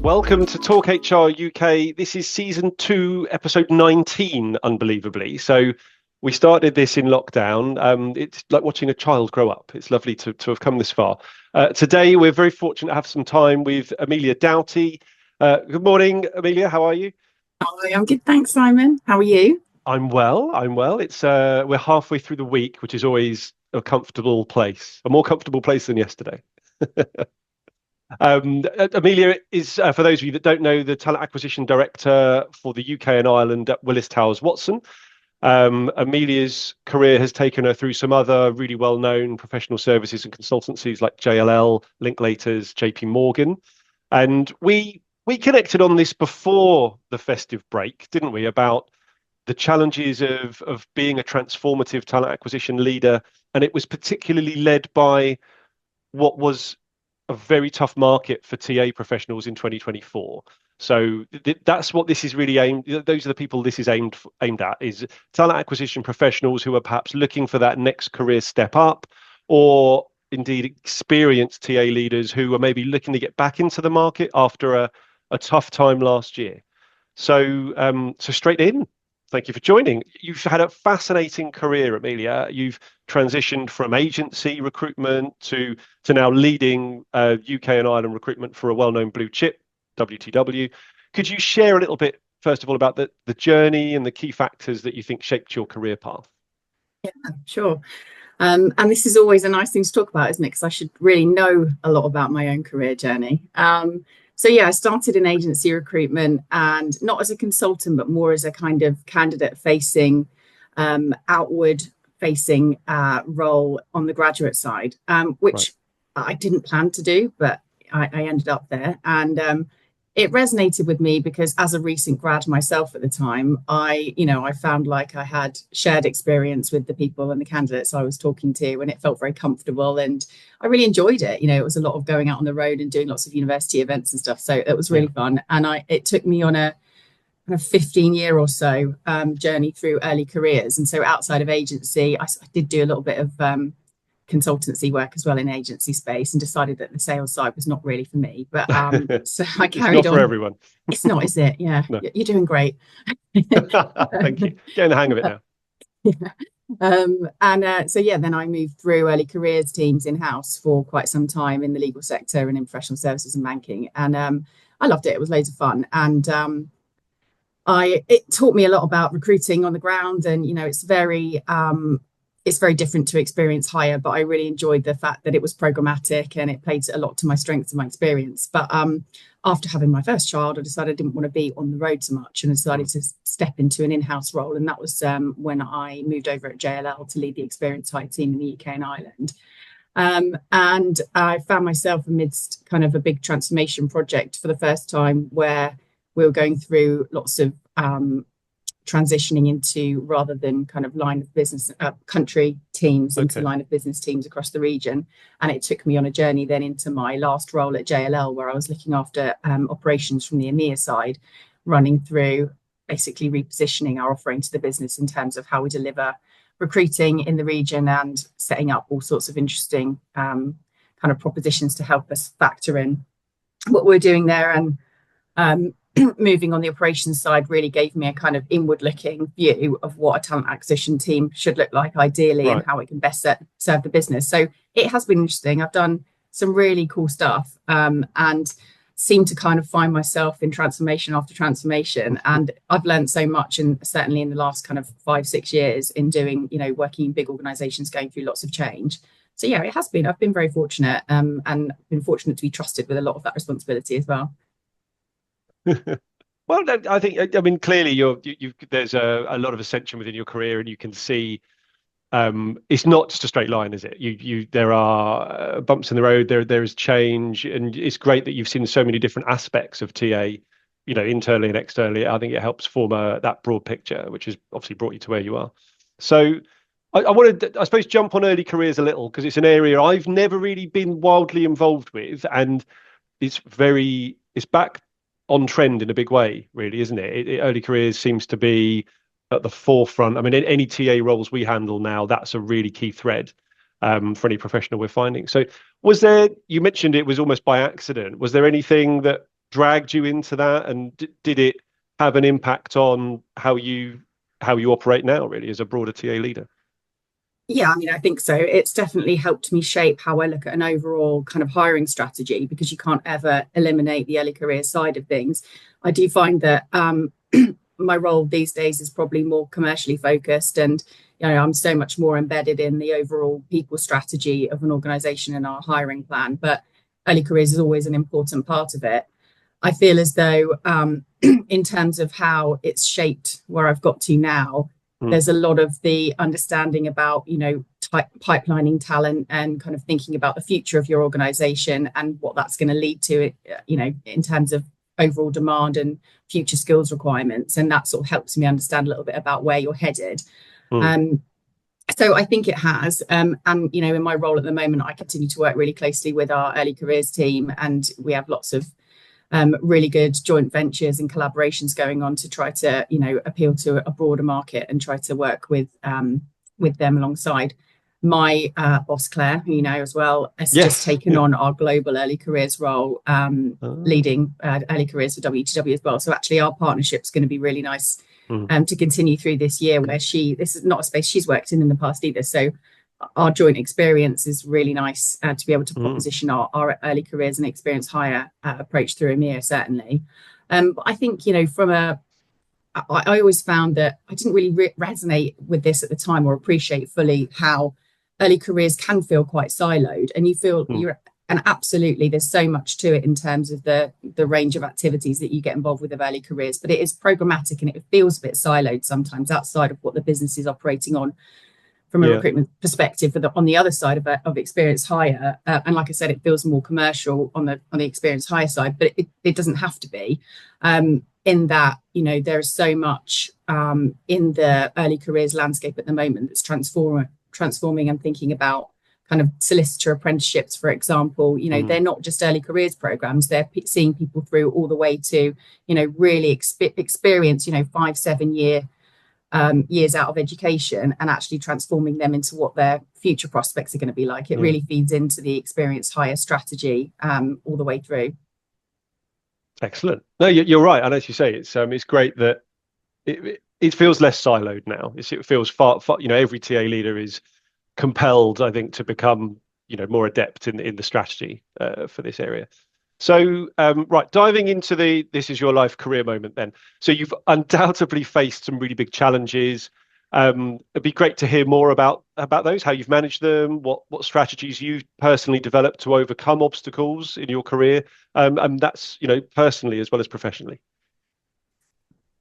Welcome to Talk HR UK. This is season 2, episode 19, unbelievably. So we started this in lockdown. It's like watching a child grow up. It's lovely to have come this far. Today, we're very fortunate to have some time with Amelia Dowty. Good morning, Amelia. How are you? Hi, I'm good. Thanks, Simon. How are you? I'm well. I'm well. It's we're halfway through the week, which is always a comfortable place, a more comfortable place than yesterday. Amelia is, for those of you that don't know, the talent acquisition director for the UK and Ireland at Willis Towers Watson. Amelia's career has taken her through some other really well-known professional services and consultancies like JLL, Linklaters, JP Morgan, and we connected on this before the festive break, didn't we? About the challenges of being a transformative talent acquisition leader, and it was particularly led by what was a very tough market for TA professionals in 2024. So that's what this is really aimed. Those are the people this is aimed at, is talent acquisition professionals who are perhaps looking for that next career step up, or indeed experienced TA leaders who are maybe looking to get back into the market after a tough time last year. So straight in. Thank you for joining. You've had a fascinating career, Amelia. You've transitioned from agency recruitment to now leading UK and Ireland recruitment for a well-known blue chip, WTW. Could you share a little bit, first of all, about the journey and the key factors that you think shaped your career path? Yeah, sure. And this is always a nice thing to talk about, isn't it? Because I should really know a lot about my own career journey. So yeah, I started in agency recruitment, and not as a consultant, but more as a kind of candidate-facing, outward-facing role on the graduate side, Right. which I didn't plan to do, but I ended up there. And it resonated with me because as a recent grad myself at the time, I found like I had shared experience with the people and the candidates I was talking to, and it felt very comfortable, and I really enjoyed it. It was a lot of going out on the road and doing lots of university events and stuff. So it was Yeah. really fun. And it took me on a kind of 15-year or so journey through early careers. And so outside of agency, I did do a little bit of consultancy work as well in agency space, and decided that the sales side was not really for me. But so I It's not carried for on. everyone. It's not, is it? Yeah, No. you're doing great. Thank you. Getting the hang of it now. And so yeah, then I moved through early careers teams in house for quite some time in the legal sector and in professional services and banking, and I loved it. It was loads of fun, and it taught me a lot about recruiting on the ground, and it's very different to experience hire, but I really enjoyed the fact that it was programmatic and it played a lot to my strengths and my experience. But after having my first child, I decided I didn't want to be on the road so much, and decided to step into an in-house role. And that was when I moved over at JLL to lead the experience hire team in the UK and Ireland. And I found myself amidst kind of a big transformation project for the first time, where we were going through lots of transitioning into, rather than kind of line of business country teams, into Okay. line of business teams across the region. And it took me on a journey then into my last role at JLL, where I was looking after operations from the EMEA side, running through basically repositioning our offering to the business in terms of how we deliver recruiting in the region, and setting up all sorts of interesting kind of propositions to help us factor in what we're doing there. And moving on the operations side really gave me a kind of inward looking view of what a talent acquisition team should look like ideally, and Right. how it can best serve the business. So it has been interesting. I've done some really cool stuff, and seem to kind of find myself in transformation after transformation. And I've learned so much, and certainly in the last kind of 5-6 years in doing, working in big organizations, going through lots of change. So yeah, it has been. I've been very fortunate, and been fortunate to be trusted with a lot of that responsibility as well. Well, no, I think, I mean, clearly there's a lot of ascension within your career, and you can see it's not just a straight line, is it? There are bumps in the road. There is change, and it's great that you've seen so many different aspects of TA, internally and externally. I think it helps form that broad picture, which has obviously brought you to where you are. So I wanted to, I suppose, jump on early careers a little, because it's an area I've never really been wildly involved with, and it's back on trend in a big way, really, isn't it? Early careers seems to be at the forefront. I mean, in any TA roles we handle now, that's a really key thread for any professional we're finding. So you mentioned it was almost by accident. Was there anything that dragged you into that, and did it have an impact on how you operate now, really, as a broader TA leader? Yeah, I mean, I think so. It's definitely helped me shape how I look at an overall kind of hiring strategy, because you can't ever eliminate the early career side of things. I do find that my role these days is probably more commercially focused, and I'm so much more embedded in the overall people strategy of an organization and our hiring plan. But early careers is always an important part of it. I feel as though, in terms of how it's shaped where I've got to now, there's a lot of the understanding about, pipelining talent and kind of thinking about the future of your organization and what that's going to lead to, in terms of overall demand and future skills requirements. And that sort of helps me understand a little bit about where you're headed. So I think it has. And, in my role at the moment, I continue to work really closely with our early careers team, and we have lots of really good joint ventures and collaborations going on to try to, appeal to a broader market and try to work with them alongside. My boss, Claire, who you know as well, has just taken on our global early careers role, leading early careers for WTW as well. So actually our partnership's going to be really nice to continue through this year, where this is not a space she's worked in the past either. So our joint experience is really nice to be able to position our early careers and experience hire approach through EMEA, certainly. But I think, I always found that I didn't really resonate with this at the time, or appreciate fully how early careers can feel quite siloed, and you feel and absolutely there's so much to it in terms of the range of activities that you get involved with of early careers, but it is programmatic and it feels a bit siloed sometimes outside of what the business is operating on from a recruitment perspective on the other side of experience hire. And like I said, it feels more commercial on the experience hire side, but it doesn't have to be. In that, there is so much in the early careers landscape at the moment that's transforming and thinking about kind of solicitor apprenticeships, for example. They're not just early careers programs, they're seeing people through all the way to, really experience, 5-7 years out of education, and actually transforming them into what their future prospects are going to be like. It really feeds into the experience hire strategy all the way through. Excellent. No, you're right. And as you say, it's great that it feels less siloed now. It feels far, every TA leader is compelled, I think, to become, more adept in the strategy for this area. So, right, diving into this is your life career moment then. So you've undoubtedly faced some really big challenges. It'd be great to hear more about those, how you've managed them, what strategies you've personally developed to overcome obstacles in your career, and that's, personally as well as professionally.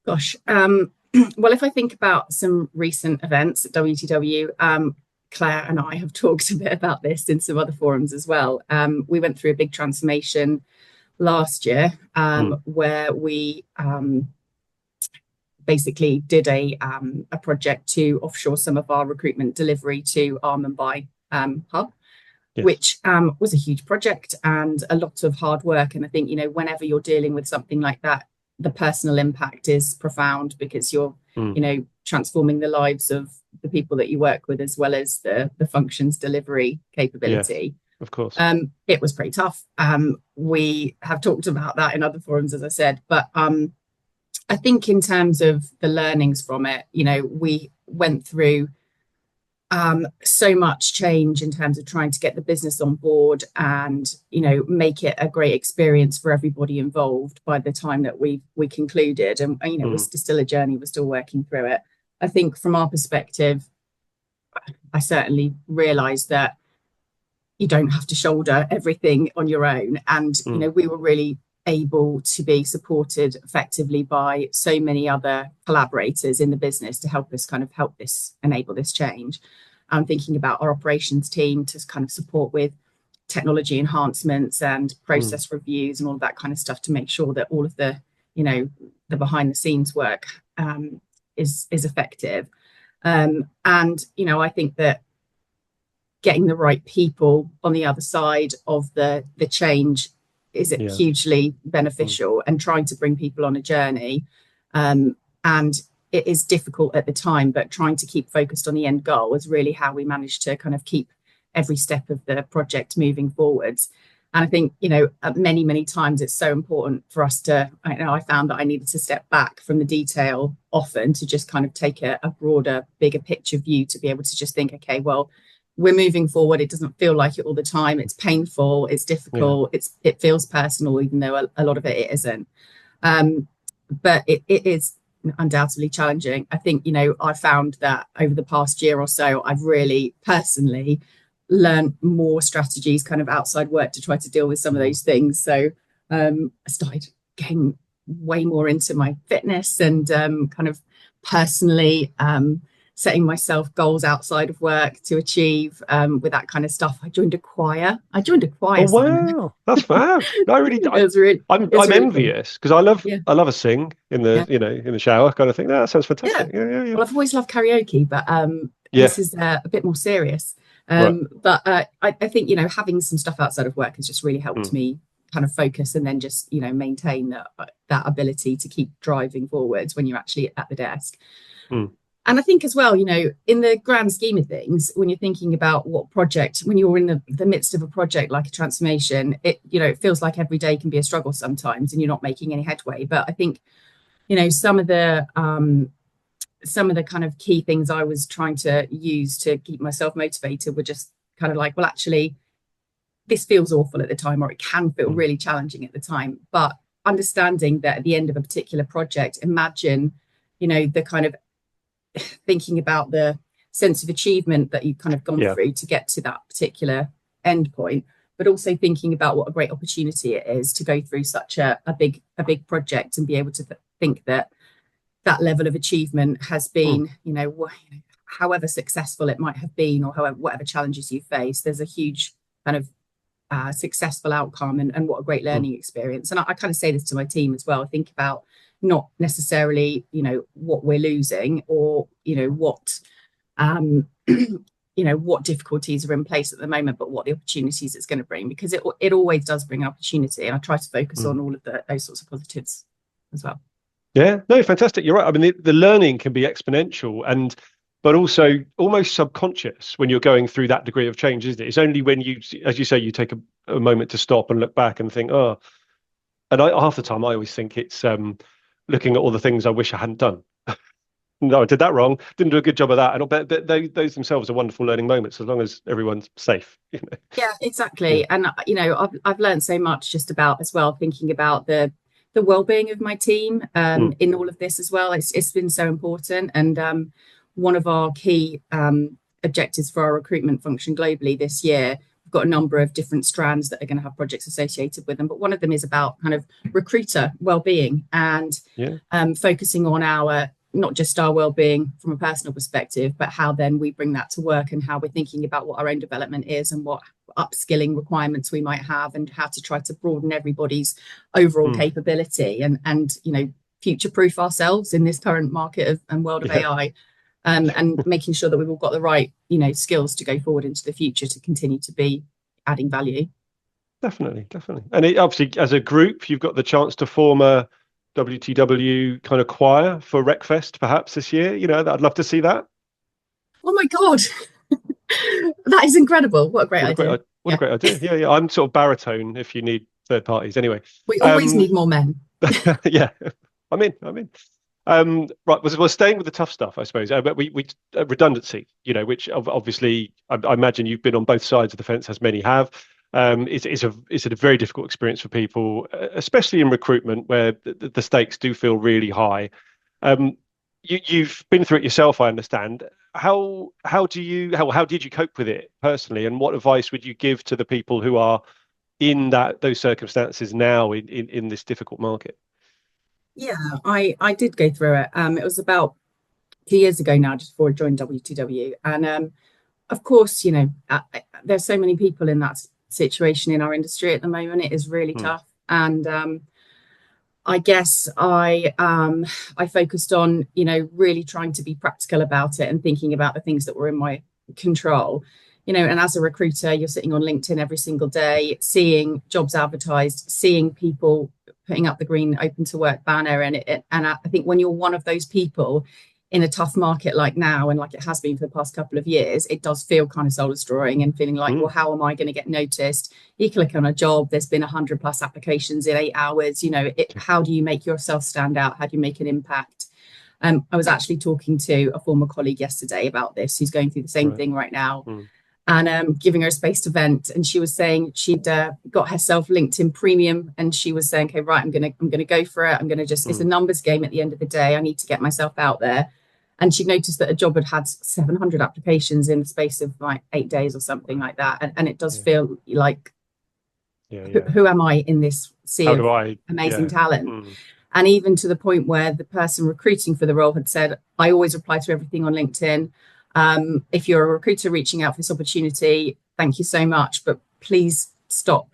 Gosh, well, if I think about some recent events at WTW, Claire and I have talked a bit about this in some other forums as well. We went through a big transformation last year, where we basically did a project to offshore some of our recruitment delivery to our Mumbai hub, which was a huge project and a lot of hard work. And I think, whenever you're dealing with something like that, the personal impact is profound, because you're, transforming the lives of the people that you work with, as well as the functions delivery capability. Yeah, of course. It was pretty tough. We have talked about that in other forums, as I said, but I think in terms of the learnings from it, we went through so much change in terms of trying to get the business on board and, make it a great experience for everybody involved by the time that we concluded. And, it was still a journey. We're still working through it. I think from our perspective, I certainly realised that you don't have to shoulder everything on your own. And, we were really able to be supported effectively by so many other collaborators in the business to help us enable this change. I'm thinking about our operations team to kind of support with technology enhancements and process reviews and all of that kind of stuff, to make sure that all of the behind the scenes work is effective. And I think that getting the right people on the other side of the change is hugely beneficial, and trying to bring people on a journey. And it is difficult at the time, but trying to keep focused on the end goal is really how we managed to kind of keep every step of the project moving forwards. And I think, many times it's so important for us I found that I needed to step back from the detail often to just kind of take a broader, bigger picture view to be able to just think, okay, well, we're moving forward. It doesn't feel like it all the time. It's painful. It's difficult. Yeah. It feels personal, even though a lot of it isn't. But it is undoubtedly challenging. I think, I found that over the past year or so, I've really personally learned more strategies kind of outside work to try to deal with some of those things. So I started getting way more into my fitness and kind of personally setting myself goals outside of work to achieve with that kind of stuff. I joined a choir. Oh Simon. wow, that's fab. No, I really, I'm really envious because cool. I love a sing in the Yeah. in the shower kind of thing. That sounds fantastic. Yeah. Yeah. Well, I've always loved karaoke, but Yeah. this is a bit more serious. Right. But I think, having some stuff outside of work has just really helped me kind of focus and then just, maintain that ability to keep driving forwards when you're actually at the desk. And I think as well, in the grand scheme of things, when you're thinking about when you're in the midst of a project like a transformation, it feels like every day can be a struggle sometimes and you're not making any headway. But I think, some of the kind of key things I was trying to use to keep myself motivated were just kind of like, well, actually, this feels awful at the time, or it can feel really challenging at the time. But understanding that at the end of a particular project, imagine, the kind of thinking about the sense of achievement that you've kind of gone through to get to that particular end point, but also thinking about what a great opportunity it is to go through such a big project and be able to think that level of achievement has been, however successful it might have been, or whatever challenges you face, there's a huge kind of successful outcome and what a great learning experience. And I kind of say this to my team as well. Think about not necessarily, what we're losing or, what, what difficulties are in place at the moment, but what the opportunities it's going to bring, because it always does bring an opportunity. And I try to focus on all of those sorts of positives as well. Yeah, no, fantastic. You're right. I mean, the learning can be exponential but also almost subconscious when you're going through that degree of change, isn't it? It's only when you, as you say, you take a moment to stop and look back and think, oh, and half the time I always think it's looking at all the things I wish I hadn't done. No, I did that wrong. Didn't do a good job of that. And those themselves are wonderful learning moments as long as everyone's safe. Yeah, exactly. Yeah. And I've learned so much just about as well thinking about the well-being of my team in all of this as well. It's been so important. And one of our key objectives for our recruitment function globally this year, we've got a number of different strands that are going to have projects associated with them. But one of them is about kind of recruiter well-being and focusing on not just our well-being from a personal perspective, but how then we bring that to work and how we're thinking about what our own development is and what upskilling requirements we might have and how to try to broaden everybody's overall capability and future-proof ourselves in this current market and world of AI. And making sure that we've all got the right, skills to go forward into the future to continue to be adding value. Definitely. And obviously, as a group, you've got the chance to form a WTW kind of choir for RecFest perhaps this year. I'd love to see that. Oh my God. That is incredible. What a great idea. What a great idea. Yeah. I'm sort of baritone if you need third parties. Anyway. We always need more men. Yeah. I'm in. Right, we're staying with the tough stuff, I suppose. But we redundancy, which obviously I imagine you've been on both sides of the fence, as many have. It's a very difficult experience for people, especially in recruitment, where the stakes do feel really high. You've been through it yourself, I understand. How did you cope with it personally, and what advice would you give to the people who are in those circumstances now in this difficult market? Yeah, I did go through it. It was about 2 years ago now, just before I joined WTW. And of course, there's so many people in that situation in our industry at the moment. It is really tough. And I guess I focused on, really trying to be practical about it and thinking about the things that were in my control. And as a recruiter, you're sitting on LinkedIn every single day, seeing jobs advertised, seeing people putting up the green open to work banner. And I think when you're one of those people, in a tough market like now, and like it has been for the past couple of years, it does feel kind of soul destroying and feeling like, well, how am I going to get noticed? You click on a job, there's been 100+ applications in 8 hours. How do you make yourself stand out? How do you make an impact? I was actually talking to a former colleague yesterday about this, who's going through the same thing right now, and giving her a space to vent. And she was saying she'd got herself LinkedIn Premium, and she was saying, okay, right, I'm gonna go for it. I'm gonna just it's a numbers game at the end of the day. I need to get myself out there. And she noticed that a job had 700 applications in the space of like 8 days or something like that. And it does feel like, who am I in this sea of amazing talent? And even to the point where the person recruiting for the role had said, I always reply to everything on LinkedIn. If you're a recruiter reaching out for this opportunity, thank you so much, but please stop,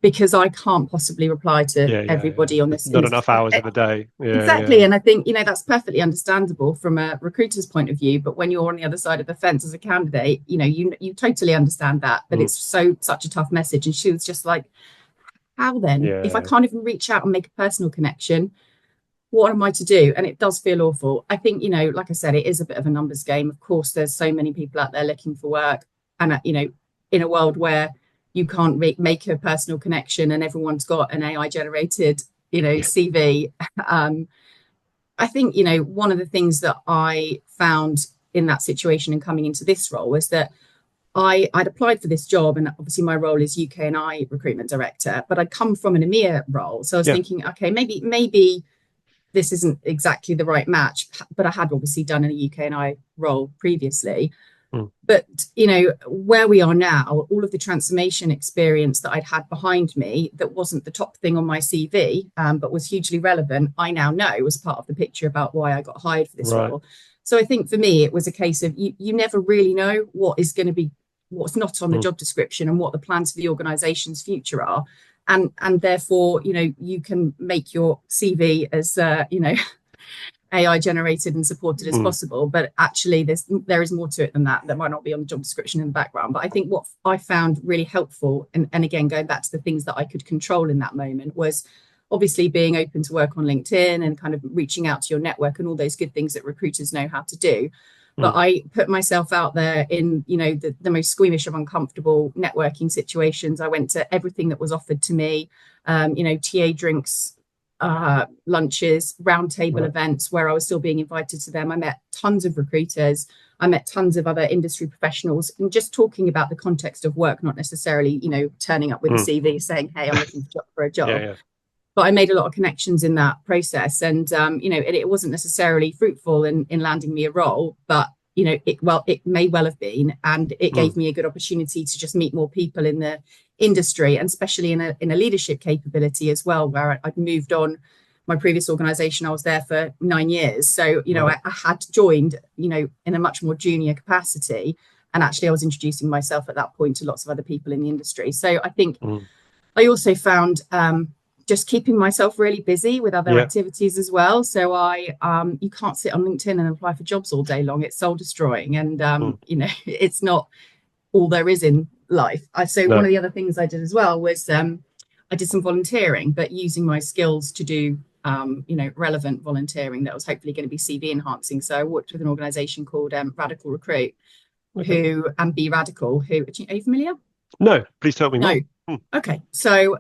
because I can't possibly reply to everybody on this. Not enough hours in the day. Exactly. And I think, that's perfectly understandable from a recruiter's point of view. But when you're on the other side of the fence as a candidate, you totally understand that. But it's such a tough message. And she was just like, how then? If I can't even reach out and make a personal connection, what am I to do? And it does feel awful. I think, like I said, it is a bit of a numbers game. Of course, there's so many people out there looking for work. And, in a world where you can't make a personal connection and everyone's got an AI generated, CV. I think, one of the things that I found in that situation and coming into this role was that I'd applied for this job, and obviously my role is UK and I recruitment director, but I'd come from an EMEA role. So I was thinking, okay, maybe this isn't exactly the right match, but I had obviously done a UK and I role previously. But, where we are now, all of the transformation experience that I'd had behind me that wasn't the top thing on my CV, but was hugely relevant, I now know was part of the picture about why I got hired for this role. So I think for me, it was a case of you never really know what is going to be, what's not on the job description, and what the plans for the organization's future are. And therefore, you can make your CV as, AI generated and supported as possible, but actually there is more to it than that might not be on the job description in the background. But I think what I found really helpful, and again going back to the things that I could control in that moment, was obviously being open to work on LinkedIn and kind of reaching out to your network and all those good things that recruiters know how to do. But I put myself out there in the most squeamish of uncomfortable networking situations. I went to everything that was offered to me, TA drinks, lunches, roundtable events where I was still being invited to them. I met tons of recruiters. I met tons of other industry professionals, and just talking about the context of work, not necessarily, turning up with a CV saying, hey, I'm looking for a job. But I made a lot of connections in that process, and it wasn't necessarily fruitful in landing me a role, but it may well have been, and it gave me a good opportunity to just meet more people in the industry, and especially in a leadership capability as well, where I'd moved on. My previous organization, I was there for 9 years, so I had joined in a much more junior capacity, and actually I was introducing myself at that point to lots of other people in the industry. So I think I also found just keeping myself really busy with other activities as well. So you can't sit on LinkedIn and apply for jobs all day long. It's soul destroying, and it's not all there is in life. One of the other things I did as well was I did some volunteering, but using my skills to do relevant volunteering that was hopefully going to be CV enhancing. So I worked with an organization called Radical Recruit, and Be Radical. Are you familiar? No, please tell me more. Okay, so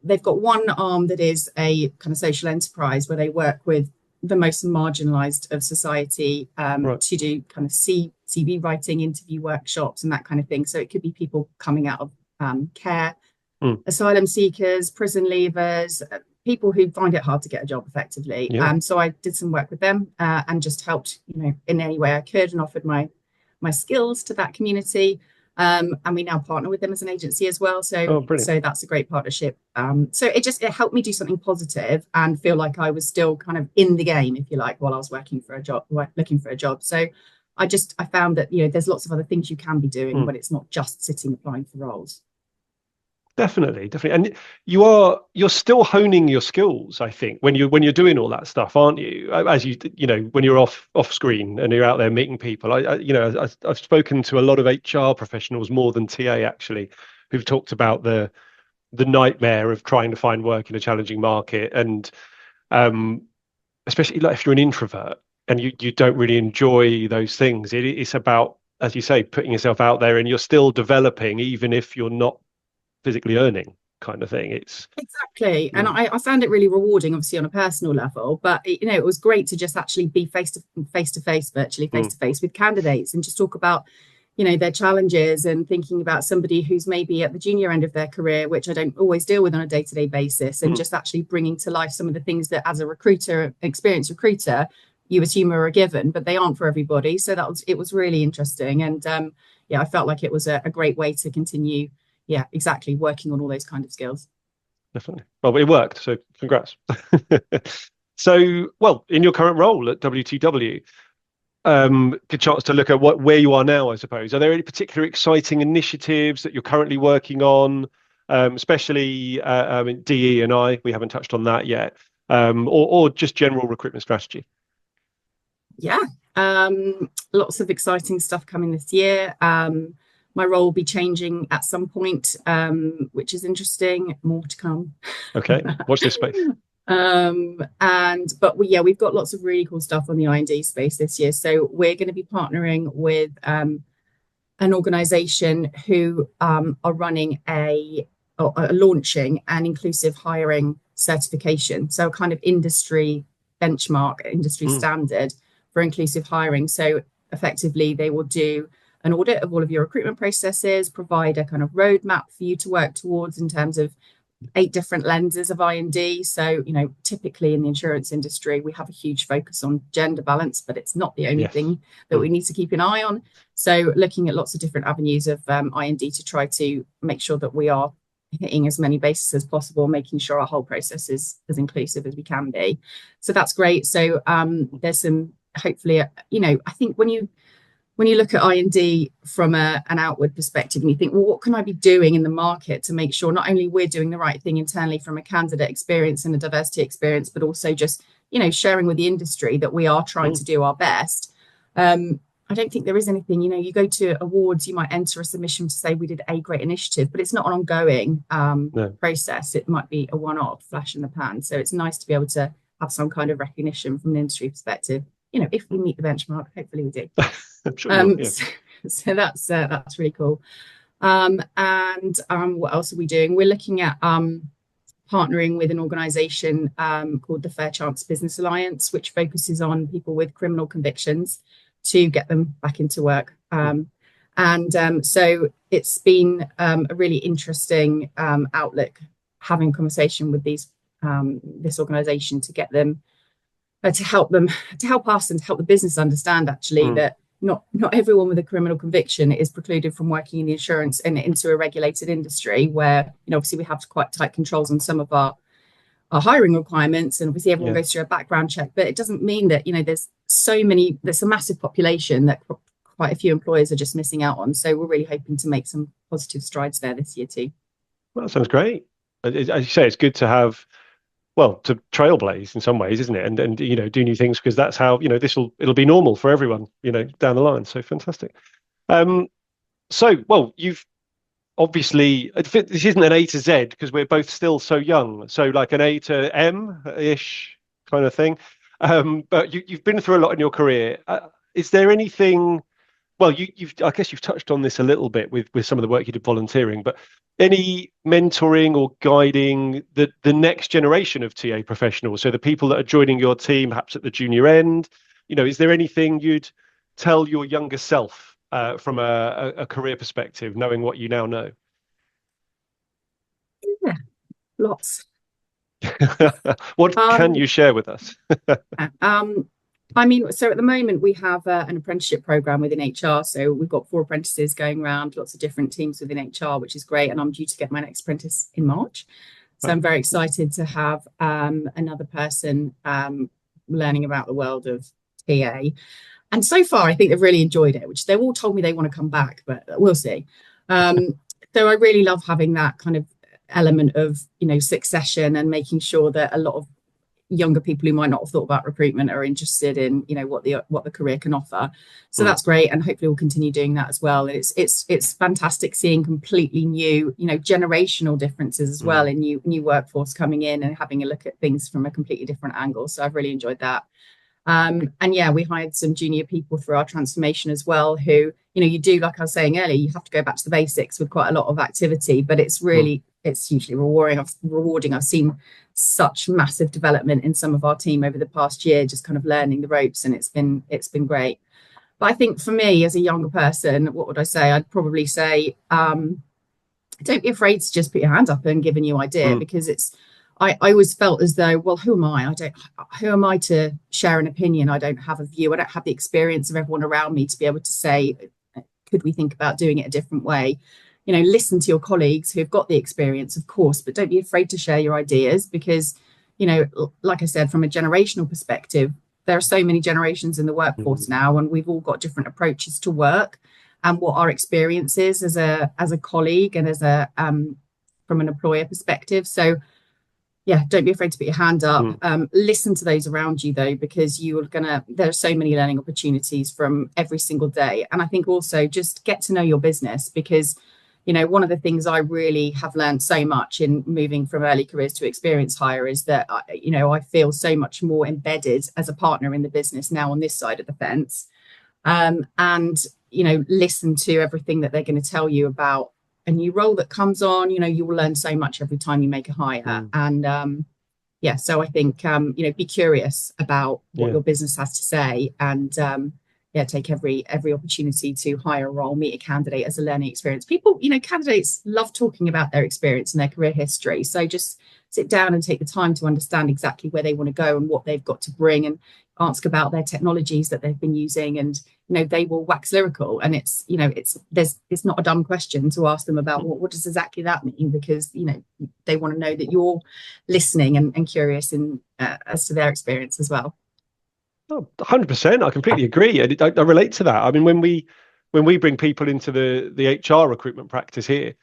they've got one arm that is a kind of social enterprise where they work with the most marginalized of society to do kind of CV writing, interview workshops, and that kind of thing. So it could be people coming out of care, asylum seekers, prison leavers, people who find it hard to get a job effectively. So I did some work with them and just helped in any way I could, and offered my skills to that community. And we now partner with them as an agency as well. So that's a great partnership. So it helped me do something positive and feel like I was still kind of in the game, if you like, while I was looking for a job. So I found that, there's lots of other things you can be doing, but it's not just sitting applying for roles. Definitely. And you're still honing your skills, I think, when you're doing all that stuff, aren't you? As when you're off screen and you're out there meeting people. I've spoken to a lot of HR professionals more than TA actually, who've talked about the nightmare of trying to find work in a challenging market, and especially like if you're an introvert, and you don't really enjoy those things. It's about, as you say, putting yourself out there, and you're still developing, even if you're not physically earning, kind of thing. It's Exactly. And yeah. I found it really rewarding, obviously, on a personal level. But, it was great to just actually be face to face, virtually face Mm, to face with candidates and just talk about, their challenges and thinking about somebody who's maybe at the junior end of their career, which I don't always deal with on a day-to-day basis, and mm, just actually bringing to life some of the things that as a recruiter, experienced recruiter, you assume are a given, but they aren't for everybody. So it was really interesting. And yeah, I felt like it was a great way to continue, yeah, exactly, working on all those kind of skills. definitely. Well, it worked, so congrats. So, well, in your current role at WTW, good chance to look at where you are now, I suppose. Are there any particular exciting initiatives that you're currently working on, especially in DE and I? We haven't touched on that yet, or just general recruitment strategy. Yeah, lots of exciting stuff coming this year. My role will be changing at some point, which is interesting. More to come. Okay, watch this space. We've got lots of really cool stuff on the I&D space this year. So we're going to be partnering with an organization who are running or launching an inclusive hiring certification. So a kind of industry benchmark, industry Mm, standard for inclusive hiring. So effectively, they will do an audit of all of your recruitment processes, provide a kind of roadmap for you to work towards in terms of 8 different lenses of I&D. So, typically in the insurance industry, we have a huge focus on gender balance, but it's not the only yes. thing that we need to keep an eye on. So looking at lots of different avenues of I&D to try to make sure that we are hitting as many bases as possible, making sure our whole process is as inclusive as we can be. So that's great. So there's some, hopefully, I think when you look at I&D from an outward perspective and you think, well, what can I be doing in the market to make sure not only we're doing the right thing internally from a candidate experience and a diversity experience, but also just, sharing with the industry that we are trying Mm, to do our best. I don't think there is anything, you go to awards, you might enter a submission to say we did a great initiative, but it's not an ongoing no. process. It might be a one-off flash in the pan. So it's nice to be able to have some kind of recognition from an industry perspective. If we meet the benchmark, hopefully we do. I'm sure you will. Yeah. So that's really cool. What else are we doing? We're looking at partnering with an organisation called the Fair Chance Business Alliance, which focuses on people with criminal convictions to get them back into work. So it's been a really interesting outlook, having a conversation with this organisation to get them to help us and to help the business understand actually Mm, that not everyone with a criminal conviction is precluded from working in the insurance and into a regulated industry where obviously we have quite tight controls on some of our hiring requirements, and obviously everyone yeah. goes through a background check, but it doesn't mean that there's a massive population that quite a few employers are just missing out on. So we're really hoping to make some positive strides there this year too. Well, that sounds great. As you say, it's good to have, well, to trailblaze in some ways, isn't it? And do new things, because that's how, it'll be normal for everyone, down the line. So fantastic. Um, well, you've obviously, this isn't an A to Z because we're both still so young. So like an A to M-ish kind of thing. But you've been through a lot in your career. Is there anything, well, I guess you've touched on this a little bit with some of the work you did volunteering, but any mentoring or guiding the next generation of TA professionals, so the people that are joining your team, perhaps at the junior end, is there anything you'd tell your younger self from a career perspective, knowing what you now know? Yeah, lots. What can Um, you share with us? um, so at the moment we have an apprenticeship program within HR. So we've got 4 apprentices going around, lots of different teams within HR, which is great. And I'm due to get my next apprentice in March. So Wow. I'm very excited to have another person learning about the world of TA. And so far, I think they've really enjoyed it, which they've all told me they want to come back, but we'll see. So I really love having that kind of element of, succession and making sure that a lot of younger people who might not have thought about recruitment are interested in, what the career can offer. So Mm, that's great, and hopefully we'll continue doing that as well. And it's fantastic seeing completely new, generational differences as well mm. in new workforce coming in and having a look at things from a completely different angle. So I've really enjoyed that. And yeah, we hired some junior people through our transformation as well, who, you do, like I was saying earlier, you have to go back to the basics with quite a lot of activity, but it's hugely rewarding. I've seen such massive development in some of our team over the past year, just kind of learning the ropes, and it's been great. But I think for me, as a younger person, what would I say? I'd probably say, don't be afraid to just put your hand up and give a new idea, Mm. because I always felt as though, well, who am I? Who am I to share an opinion? I don't have a view. I don't have the experience of everyone around me to be able to say, could we think about doing it a different way? Listen to your colleagues who've got the experience, of course, but don't be afraid to share your ideas, because, like I said, from a generational perspective, there are so many generations in the workforce now, and we've all got different approaches to work and what our experience is as a colleague and as a from an employer perspective. So yeah, don't be afraid to put your hand up. Listen to those around you, though, because there are so many learning opportunities from every single day. And I think also just get to know your business, because one of the things I really have learned so much in moving from early careers to experienced hire is that I feel so much more embedded as a partner in the business now on this side of the fence. And listen to everything that they're going to tell you about a new role that comes on. You will learn so much every time you make a hire. And yeah, so I think be curious about what your business has to say, and yeah, take every opportunity to hire a role, meet a candidate as a learning experience. People, candidates love talking about their experience and their career history. So just sit down and take the time to understand exactly where they want to go and what they've got to bring, and ask about their technologies that they've been using, and they will wax lyrical. And it's not a dumb question to ask them about what does exactly that mean, because they want to know that you're listening and curious as to their experience as well. Oh, 100%. I completely agree. And I relate to that. I mean, when we bring people into the HR recruitment practice here,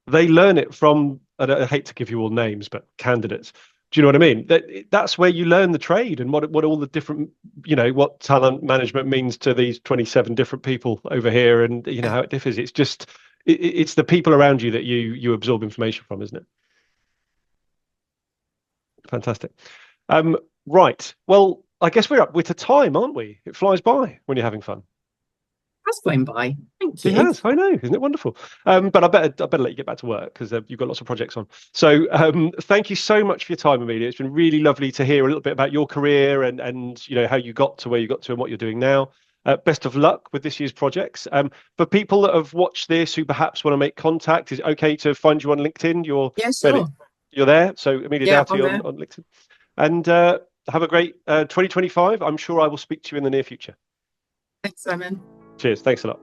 they learn it from, I hate to give you all names, but candidates. Do you know what I mean? That's where you learn the trade and what all the different, what talent management means to these 27 different people over here, and how it differs. It's just it's the people around you that you absorb information from, isn't it? Fantastic. Right. Well, I guess we're up with the time, aren't we? It flies by when you're having fun. Has flown by. Thank It you. has, I know, isn't it wonderful? But I better let you get back to work, because you've got lots of projects on. So thank you so much for your time, Amelia. It's been really lovely to hear a little bit about your career and how you got to where you got to and what you're doing now. Best of luck with this year's projects. For people that have watched this who perhaps want to make contact, is it okay to find you on LinkedIn? Yeah, sure. You're there, so Amelia Yeah, Dowty I'm there. on LinkedIn. And have a great 2025. I'm sure I will speak to you in the near future. Thanks, Simon. Cheers. Thanks a lot.